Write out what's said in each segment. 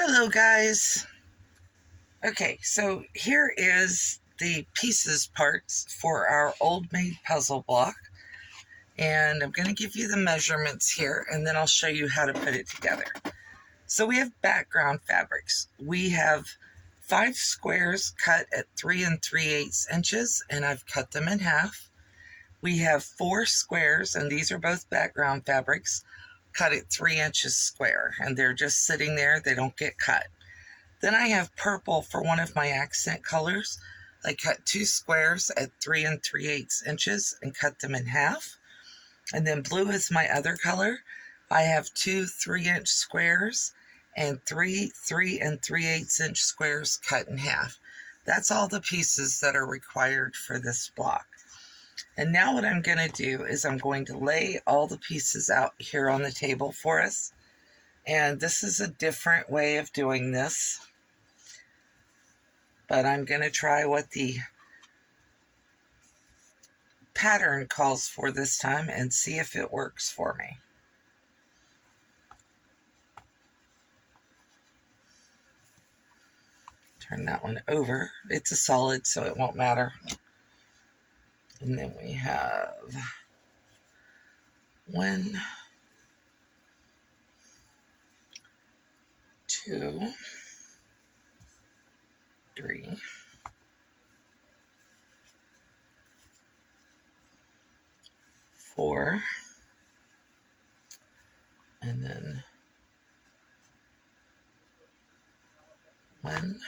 Hello guys. Okay, so here is the pieces parts for our old Maid puzzle block, and I'm going to give you the measurements here and then I'll show you how to put it together. So we have background fabrics. We have 5 squares cut at 3 3/8 inches, and I've cut them in half. We have 4 squares, and these are both background fabrics, cut at 3 inches square, and they're just sitting there, they don't get cut. Then I have purple for one of my accent colors. I cut 2 squares at 3 3/8 inches and cut them in half. And then blue is my other color. I have 2 3-inch squares and 3 3 3/8 inch squares cut in half. That's all the pieces that are required for this block. And now what I'm going to do is I'm going to lay all the pieces out here on the table for us. And this is a different way of doing this, but I'm going to try what the pattern calls for this time and see if it works for me. Turn that one over. It's a solid, so it won't matter. And then we have 1, 2, 3, 4, and then 1, 2,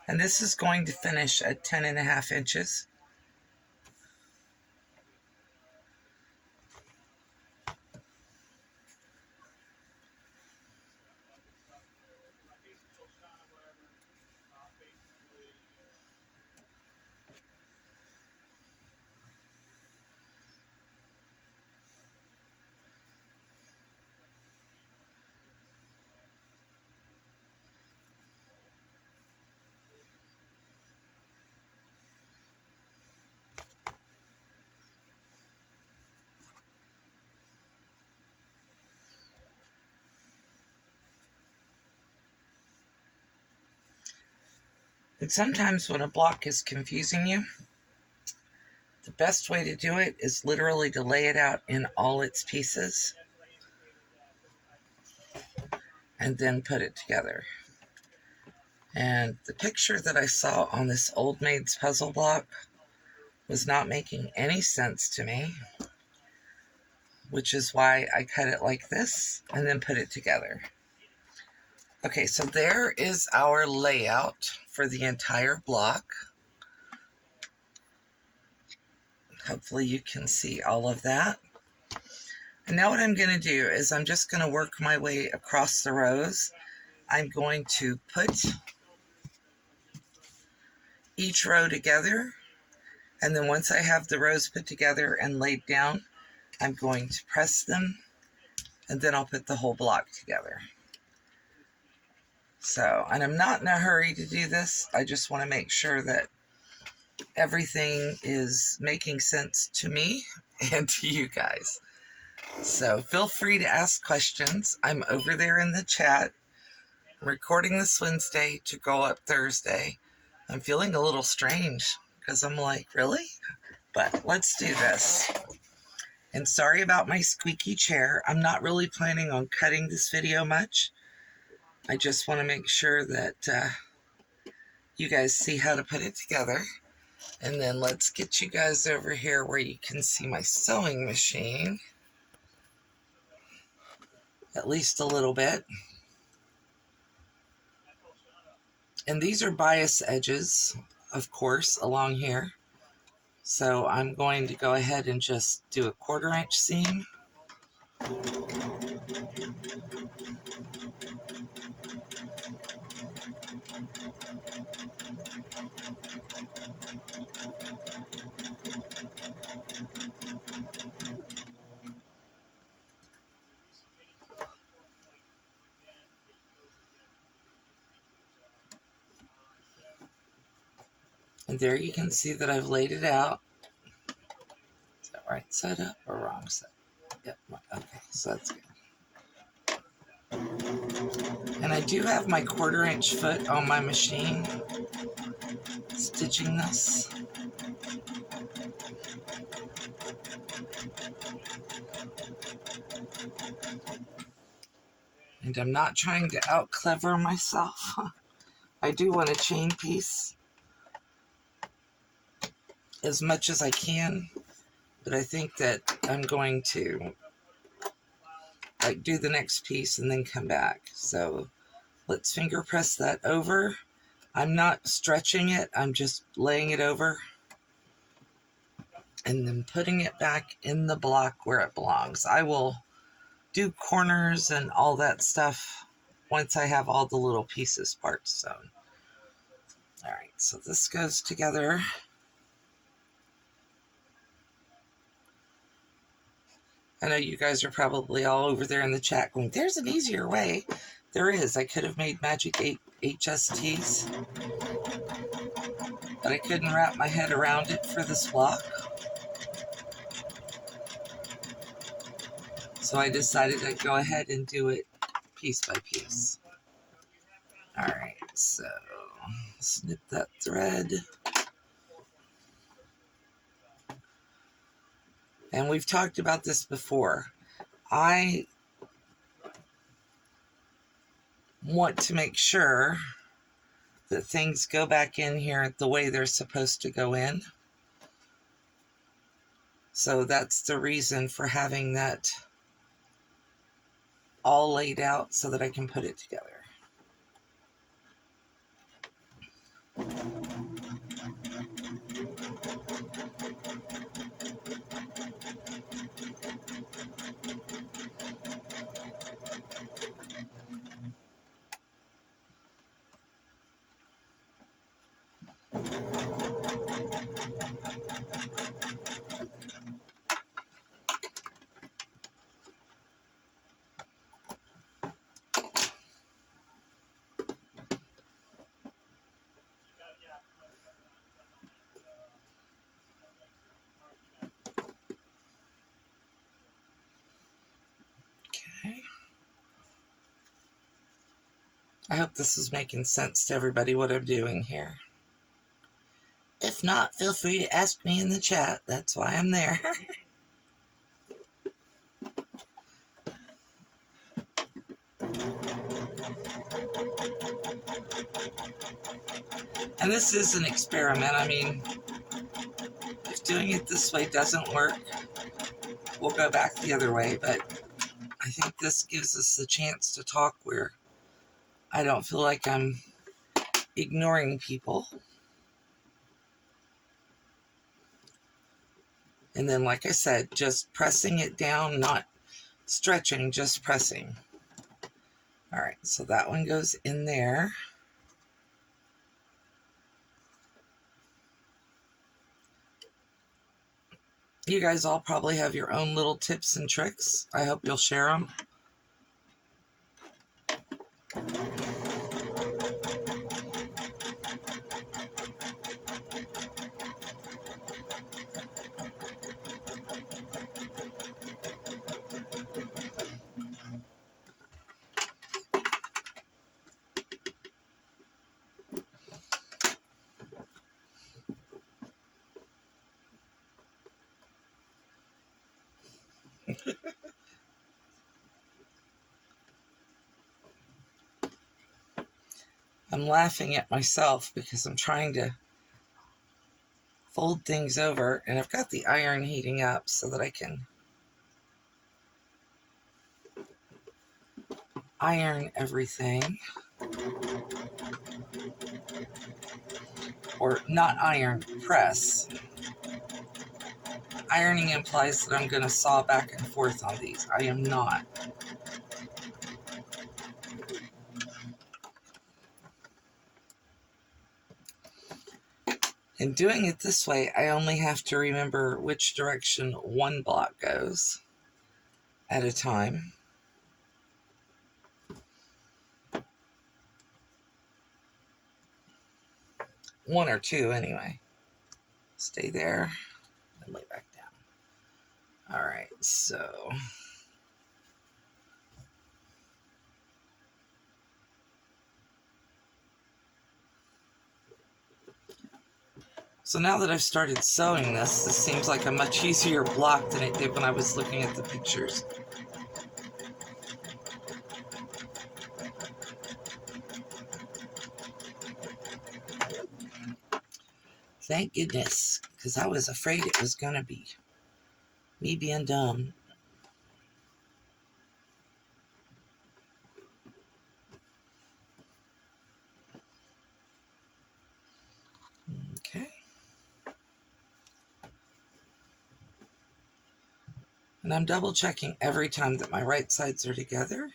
and this is going to finish at 10.5 inches. And sometimes when a block is confusing you, the best way to do it is literally to lay it out in all its pieces and then put it together. And the picture that I saw on this old Maid's puzzle block was not making any sense to me, which is why I cut it like this and then put it together. Okay, so there is our layout for the entire block. Hopefully you can see all of that. And now what I'm going to do is I'm just going to work my way across the rows. I'm going to put each row together, and then once I have the rows put together and laid down, I'm going to press them, and then I'll put the whole block together. So, and I'm not in a hurry to do this. I just want to make sure that everything is making sense to me and to you guys. So feel free to ask questions. I'm over there in the chat. I'm recording this Wednesday to go up Thursday. I'm feeling a little strange because I'm like, really? But let's do this. And sorry about my squeaky chair. I'm not really planning on cutting this video much. I just want to make sure that you guys see how to put it together. And then let's get you guys over here where you can see my sewing machine. At least a little bit. And these are bias edges, of course, along here. So I'm going to go ahead and just do a 1/4 inch seam. And there you can see that I've laid it out. side up or wrong side? Yep, okay, so that's good. And I do have my 1/4-inch foot on my machine stitching this. And I'm not trying to out-clever myself. I do want a chain piece as much as I can, but I think that I'm going to like do the next piece and then come back. So let's finger press that over. I'm not stretching it, I'm just laying it over and then putting it back in the block where it belongs. I will do corners and all that stuff once I have all the little pieces parts sewn. All right, so this goes together. I know you guys are probably all over there in the chat going, there's an easier way. There is. I could have made magic HSTs, but I couldn't wrap my head around it for this block. So I decided I'd go ahead and do it piece by piece. All right, so snip that thread. And we've talked about this before. I want to make sure that things go back in here the way they're supposed to go in. So that's the reason for having that all laid out so that I can put it together. Okay. I hope this is making sense to everybody what I'm doing here. If not, feel free to ask me in the chat. That's why I'm there. And this is an experiment. I mean, if doing it this way doesn't work, we'll go back the other way. But I think this gives us the chance to talk where I don't feel like I'm ignoring people. And then, like I said, just pressing it down, not stretching, just pressing. All right, so that one goes in there. You guys all probably have your own little tips and tricks. I hope you'll share them. I'm laughing at myself because I'm trying to fold things over, and I've got the iron heating up so that I can iron everything. Or not iron, press. Ironing implies that I'm going to saw back and forth on these. I am not. In doing it this way, I only have to remember which direction one block goes at a time. One or two, anyway. Stay there and lay back down. All right, so now that I've started sewing this seems like a much easier block than it did when I was looking at the pictures. Thank goodness, because I was afraid it was going to be me being dumb. Okay. And I'm double checking every time that my right sides are together.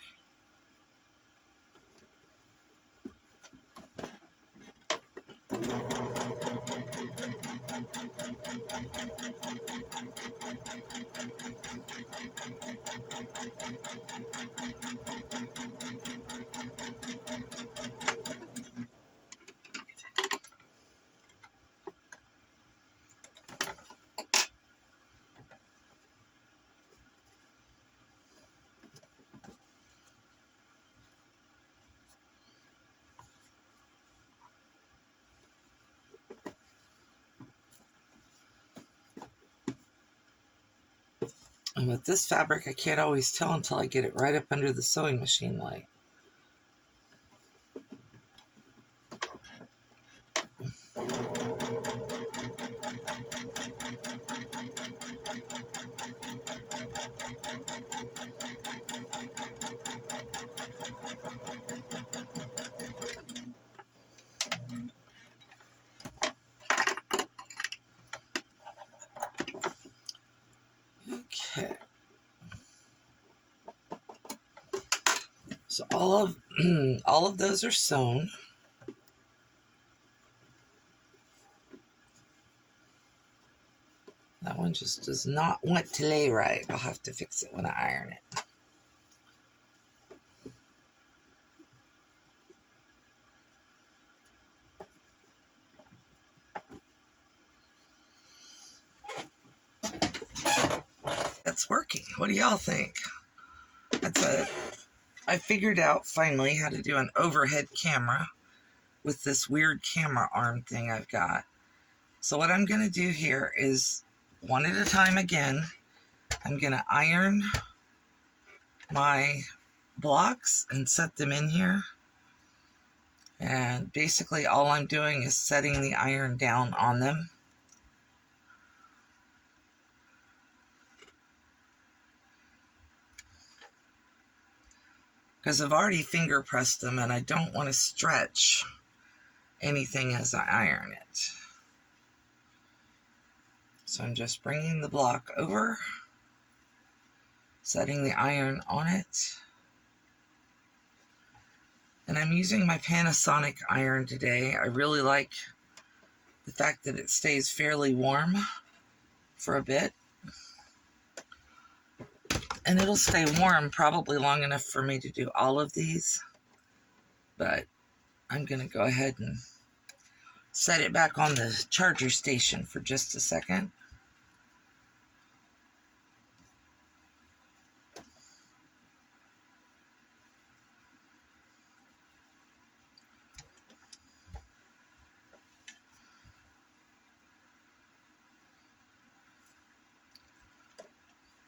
And with this fabric, I can't always tell until I get it right up under the sewing machine light. Okay. So all of those are sewn. That one just does not want to lay right. I'll have to fix it when I iron it. That's working. What do y'all think? I figured out finally how to do an overhead camera with this weird camera arm thing I've got. So what I'm going to do here is one at a time again. I'm going to iron my blocks and set them in here. And basically all I'm doing is setting the iron down on them. Because I've already finger pressed them and I don't want to stretch anything as I iron it. So I'm just bringing the block over, setting the iron on it. And I'm using my Panasonic iron today. I really like the fact that it stays fairly warm for a bit. And it'll stay warm probably long enough for me to do all of these. But I'm going to go ahead and set it back on the charger station for just a second.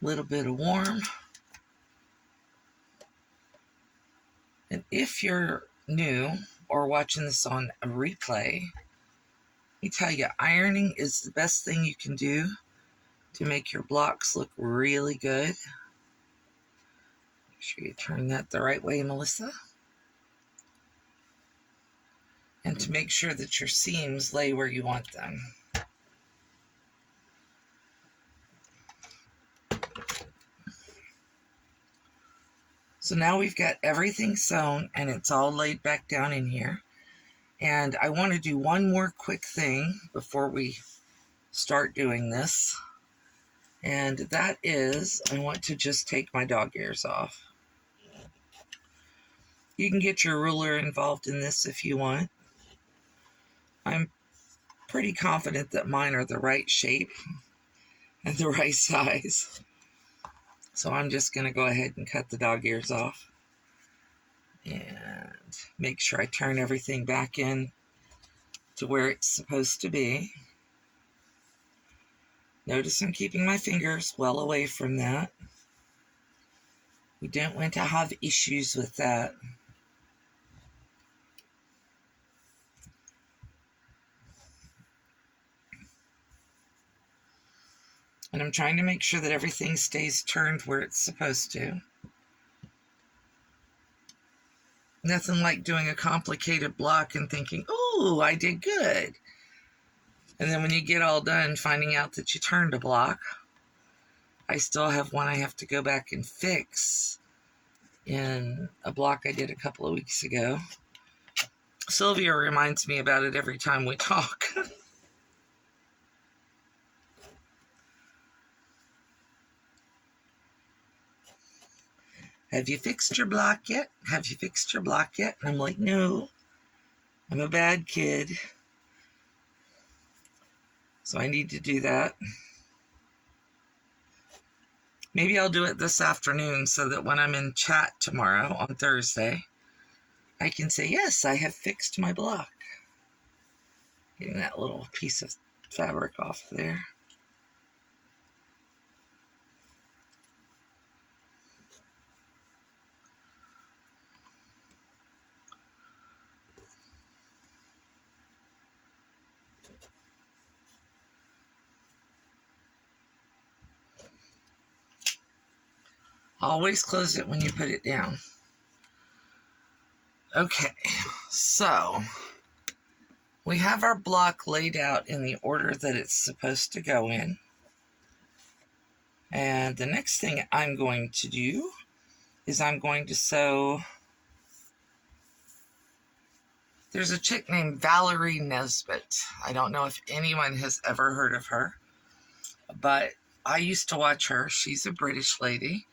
Little bit of warm. And if you're new or watching this on a replay, let me tell you, ironing is the best thing you can do to make your blocks look really good. Make sure you turn that the right way, Melissa. And to make sure that your seams lay where you want them. So now we've got everything sewn and it's all laid back down in here. And I want to do one more quick thing before we start doing this. And that is, I want to just take my dog ears off. You can get your ruler involved in this if you want. I'm pretty confident that mine are the right shape and the right size. So I'm just going to go ahead and cut the dog ears off and make sure I turn everything back in to where it's supposed to be. Notice I'm keeping my fingers well away from that. We don't want to have issues with that. And I'm trying to make sure that everything stays turned where it's supposed to. Nothing like doing a complicated block and thinking, oh, I did good. And then when you get all done, finding out that you turned a block. I still have one I have to go back and fix in a block I did a couple of weeks ago. Sylvia reminds me about it every time we talk. Have you fixed your block yet? Have you fixed your block yet? And I'm like, no, I'm a bad kid. So I need to do that. Maybe I'll do it this afternoon so that when I'm in chat tomorrow on Thursday, I can say, yes, I have fixed my block. Getting that little piece of fabric off there. Always close it when you put it down. Okay, so we have our block laid out in the order that it's supposed to go in. And the next thing I'm going to do is I'm going to sew. There's a chick named Valerie Nesbitt. I don't know if anyone has ever heard of her, but I used to watch her. She's a British lady,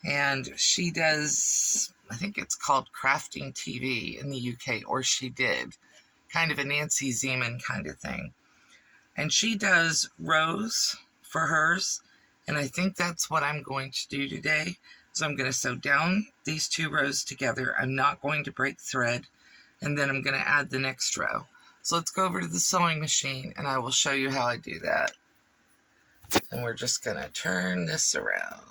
and she does, I think it's called Crafting TV in the UK, or she did, kind of a Nancy Zeman kind of thing. And she does rows for hers, and I think that's what I'm going to do today. So I'm going to sew down these 2 rows together. I'm not going to break thread, and then I'm going to add the next row. So let's go over to the sewing machine, and I will show you how I do that. And we're just going to turn this around.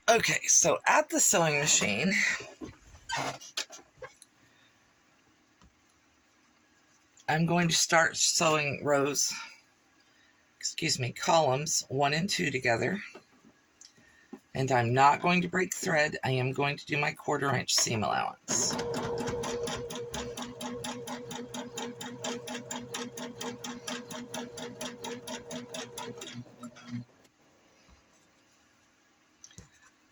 Okay, so at the sewing machine, I'm going to start sewing columns 1 and 2 together. And I'm not going to break thread. I am going to do my 1/4 inch seam allowance.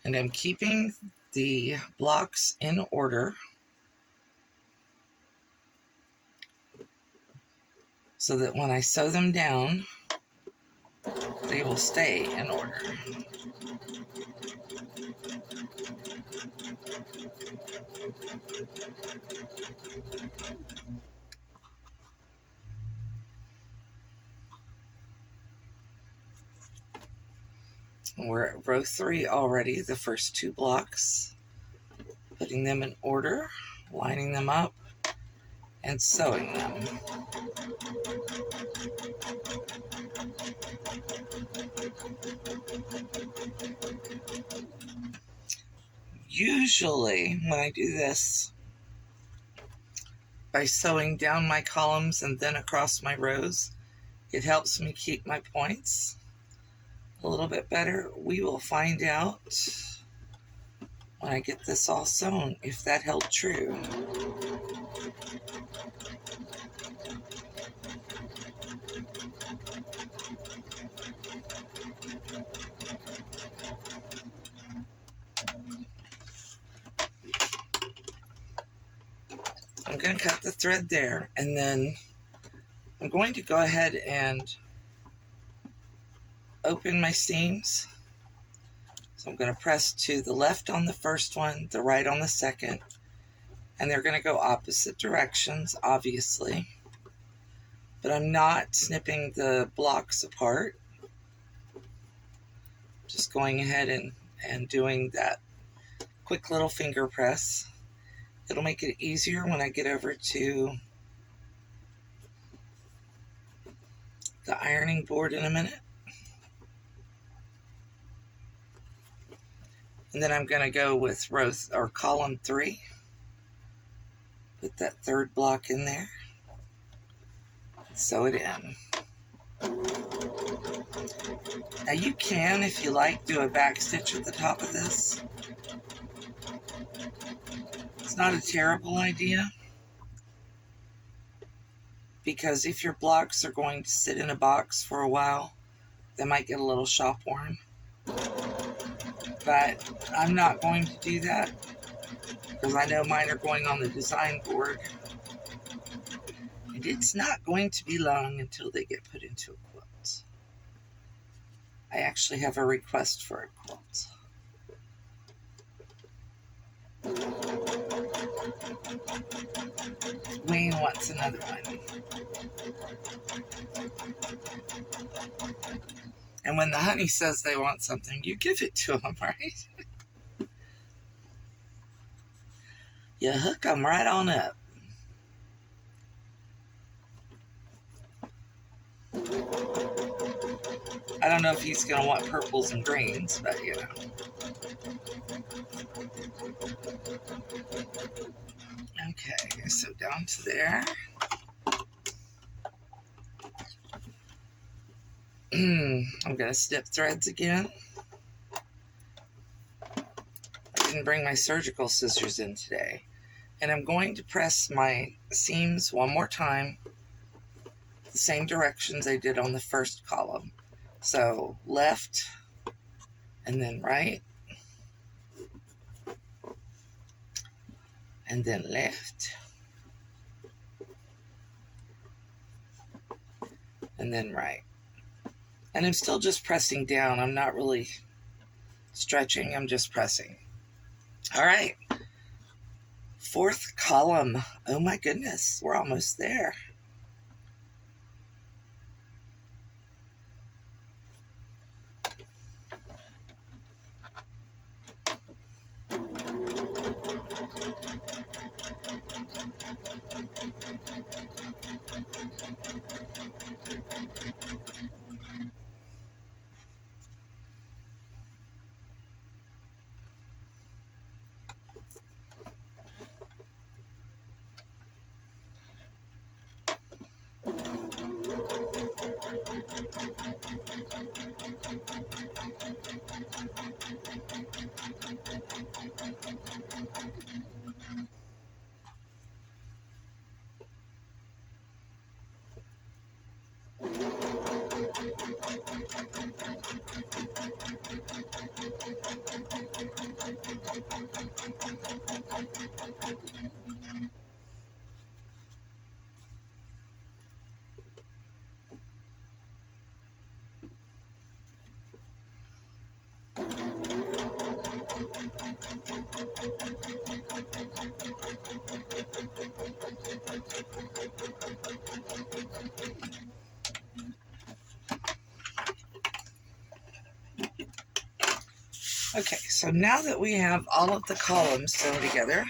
And I'm keeping the blocks in order so that when I sew them down, they will stay in order. We're at row 3 already, the first 2 blocks. Putting them in order, lining them up, and sewing them. Usually, when I do this, by sewing down my columns and then across my rows, it helps me keep my points a little bit better. We will find out when I get this all sewn if that held true. I'm going to cut the thread there, and then I'm going to go ahead and open my seams. So I'm going to press to the left on the first one, the right on the second, And they're going to go opposite directions, obviously. But I'm not snipping the blocks apart. Just going ahead and doing that quick little finger press. It'll make it easier when I get over to the ironing board in a minute. And then I'm going to go with column 3. Put that third block in there. Sew it in. Now you can, if you like, do a back stitch at the top of this. It's not a terrible idea, because if your blocks are going to sit in a box for a while, they might get a little shop worn. But I'm not going to do that, because I know mine are going on the design board. And it's not going to be long until they get put into a quilt. I actually have a request for a quilt. Wayne wants another one. And when the honey says they want something, you give it to them, right? You hook them right on up. I don't know if he's going to want purples and greens, but you know. Okay, so down to there. I'm going to snip threads again. I didn't bring my surgical scissors in today. And I'm going to press my seams one more time, the same directions I did on the first column. So left, and then right, and then left, and then right. And I'm still just pressing down. I'm not really stretching, I'm just pressing. All right. 4th column. Oh my goodness, we're almost there. Okay, so now that we have all of the columns sewn together,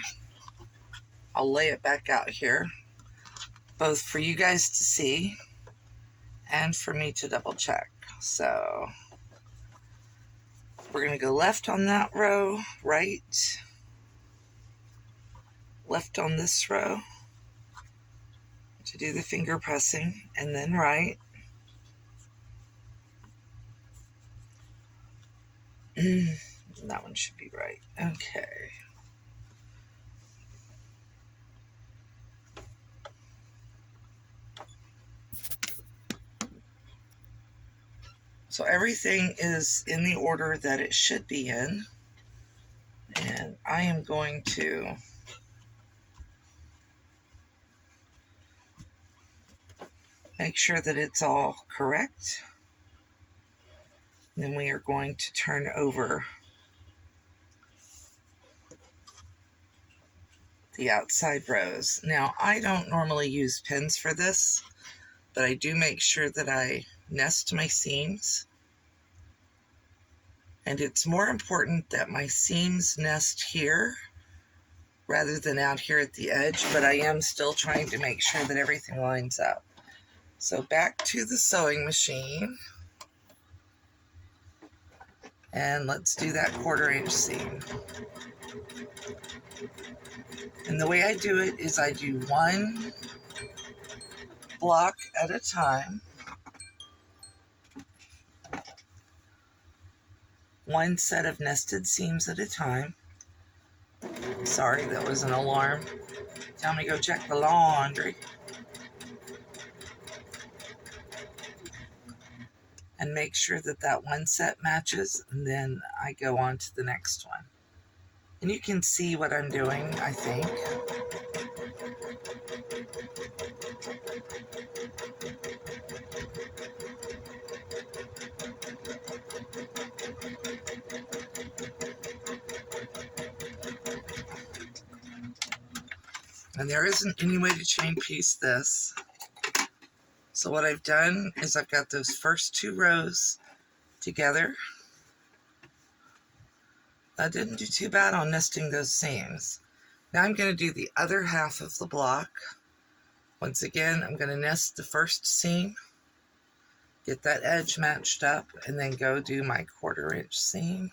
I'll lay it back out here, both for you guys to see and for me to double check. So we're going to go left on that row, right, left on this row to do the finger pressing, and then right. That one should be right. Okay. So everything is in the order that it should be in. And I am going to make sure that it's all correct. Then we are going to turn over the outside rows. Now, I don't normally use pins for this, but I do make sure that I nest my seams. And it's more important that my seams nest here rather than out here at the edge, but I am still trying to make sure that everything lines up. So back to the sewing machine. And let's do that 1/4 inch seam. And the way I do it is I do one block at a time. One set of nested seams at a time. Sorry, that was an alarm. Tell me to go check the laundry. And make sure that that one set matches, and then I go on to the next one. And you can see what I'm doing, I think. And there isn't any way to chain piece this. So what I've done is I've got those first 2 rows together. I didn't do too bad on nesting those seams. Now I'm going to do the other half of the block. Once again, I'm going to nest the first seam, get that edge matched up, and then go do my 1/4 inch seam.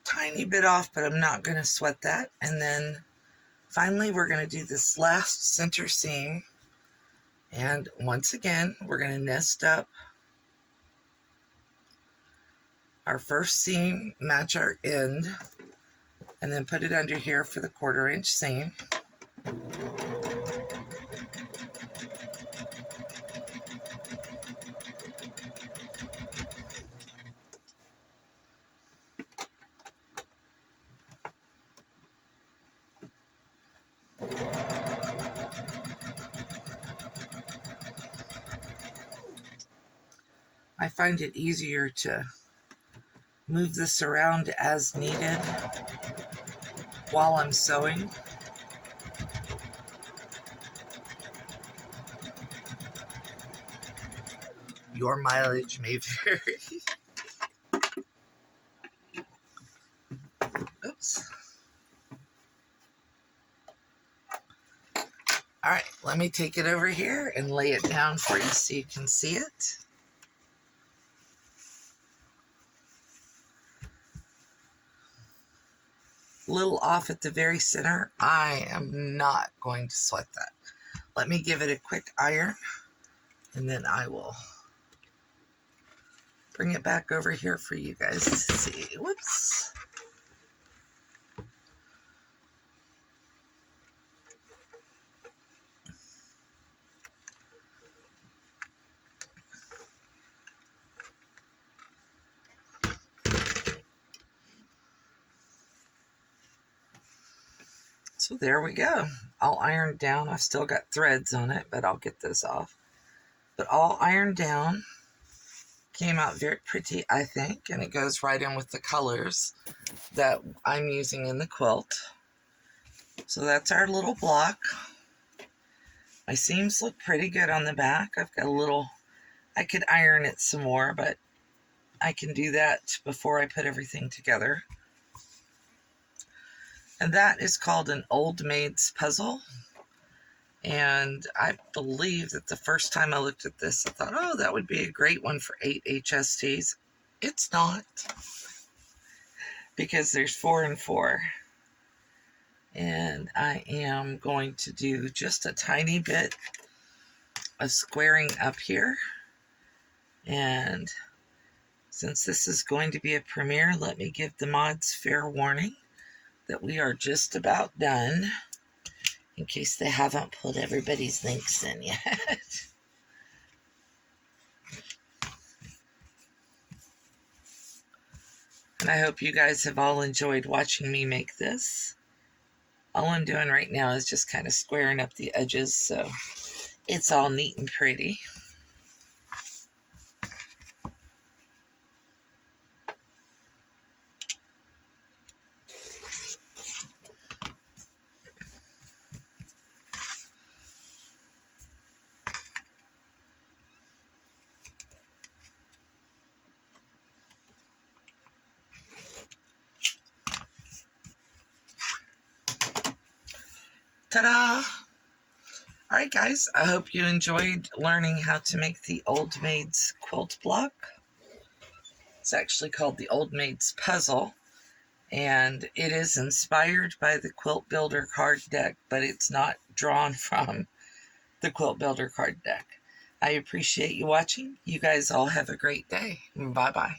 Tiny bit off, but I'm not going to sweat that. And then finally we're going to do this last center seam, and once again we're going to nest up our first seam, match our end, and then put it under here for the 1/4 inch seam. I find it easier to move this around as needed while I'm sewing. Your mileage may vary. Oops. All right, let me take it over here and lay it down for you so you can see it. Little off at the very center. I am not going to sweat that. Let me give it a quick iron, and then I will bring it back over here for you guys to see. Whoops. So there we go. All ironed down. I've still got threads on it, but I'll get those off. But all ironed down. Came out very pretty, I think, and it goes right in with the colors that I'm using in the quilt. So that's our little block. My seams look pretty good on the back. I've got a little, I could iron it some more, but I can do that before I put everything together. And that is called an Old Maid's puzzle. And I believe that the first time I looked at this, I thought, oh, that would be a great one for 8 HSTs. It's not, because there's 4 and 4. And I am going to do just a tiny bit of squaring up here. And since this is going to be a premiere, let me give the mods fair warning that we are just about done, in case they haven't put everybody's links in yet. And I hope you guys have all enjoyed watching me make this. All I'm doing right now is just kind of squaring up the edges so it's all neat and pretty. Ta-da! Alright guys, I hope you enjoyed learning how to make the Old Maid's quilt block. It's actually called the Old Maid's Puzzle, and it is inspired by the Quilt Builder card deck, but it's not drawn from the Quilt Builder card deck. I appreciate you watching. You guys all have a great day. Bye-bye.